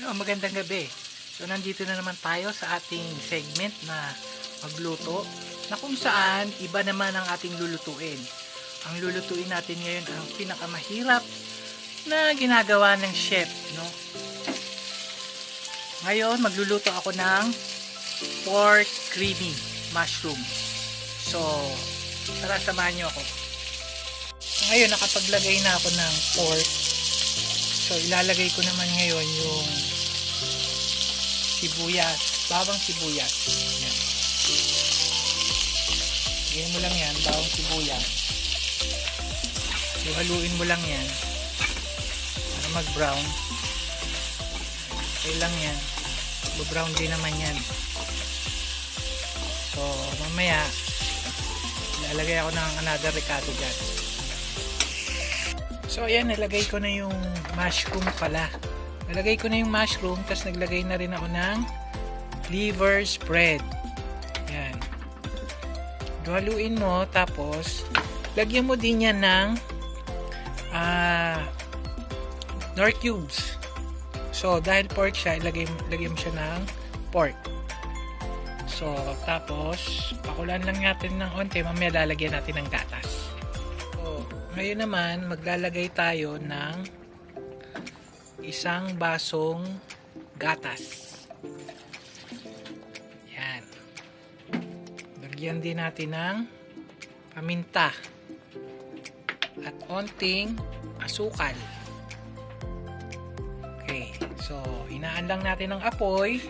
Magandang gabi. So nandito na naman tayo sa ating segment na magluto, na kung saan iba naman ang ating lulutuin. Ang lulutuin natin ngayon ang pinakamahirap na ginagawa ng chef, no? Ngayon magluluto ako ng pork creamy mushroom. So tara, samahan niyo ako. Ngayon nakapaglagay na ako ng pork. So ilalagay ko naman ngayon yung sibuyas, bawang sibuyas. Yan. Lagyan mo lang yan, bawang sibuyas. So haluin mo lang yan para mag-brown. Okay lang yan. Brown din naman yan. So mamaya ilalagay ako ng another recado dyan. So ayan, nalagay ko na yung mushroom pala. Nalagay ko na yung mushroom, tapos naglagay na rin ako ng liver spread. Ayan. Haluin mo, tapos lagyan mo din yan ng nor cubes. So dahil pork siya, lagyan mo siya ng pork. So tapos pakulan lang natin ng onte, mamaya lalagyan natin ng gatas. So ngayon naman maglalagay tayo ng isang basong gatas. Yan. Lagyan din natin ng paminta at onting asukal. Okay. So, hinaan lang natin ang apoy.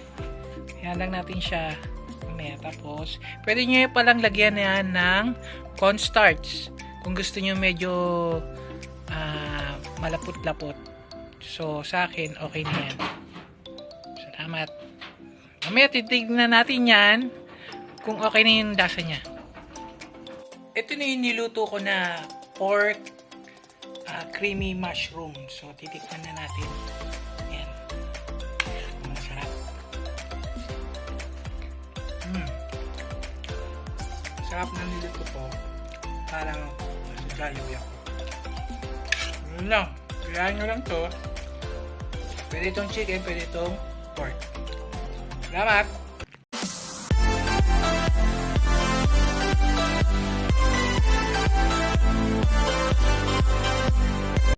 Hinaan lang natin siya. Tapos, pwede nyo palang lagyan yan ng cornstarch. Kung gusto nyo medyo malapot-lapot. So, sa akin, okay na yan. Salamat. Mamaya titignan natin yan kung okay na yung lasa niya. Ito na yung niluto ko na pork creamy mushroom. So, titikman na natin. Yan. Masarap. Sarap na niluto ko. Parang nasa Jollibee ako. Yun lang. Kailangan nyo lang to. Pwede itong chicken, pwede itong pork. Salamat!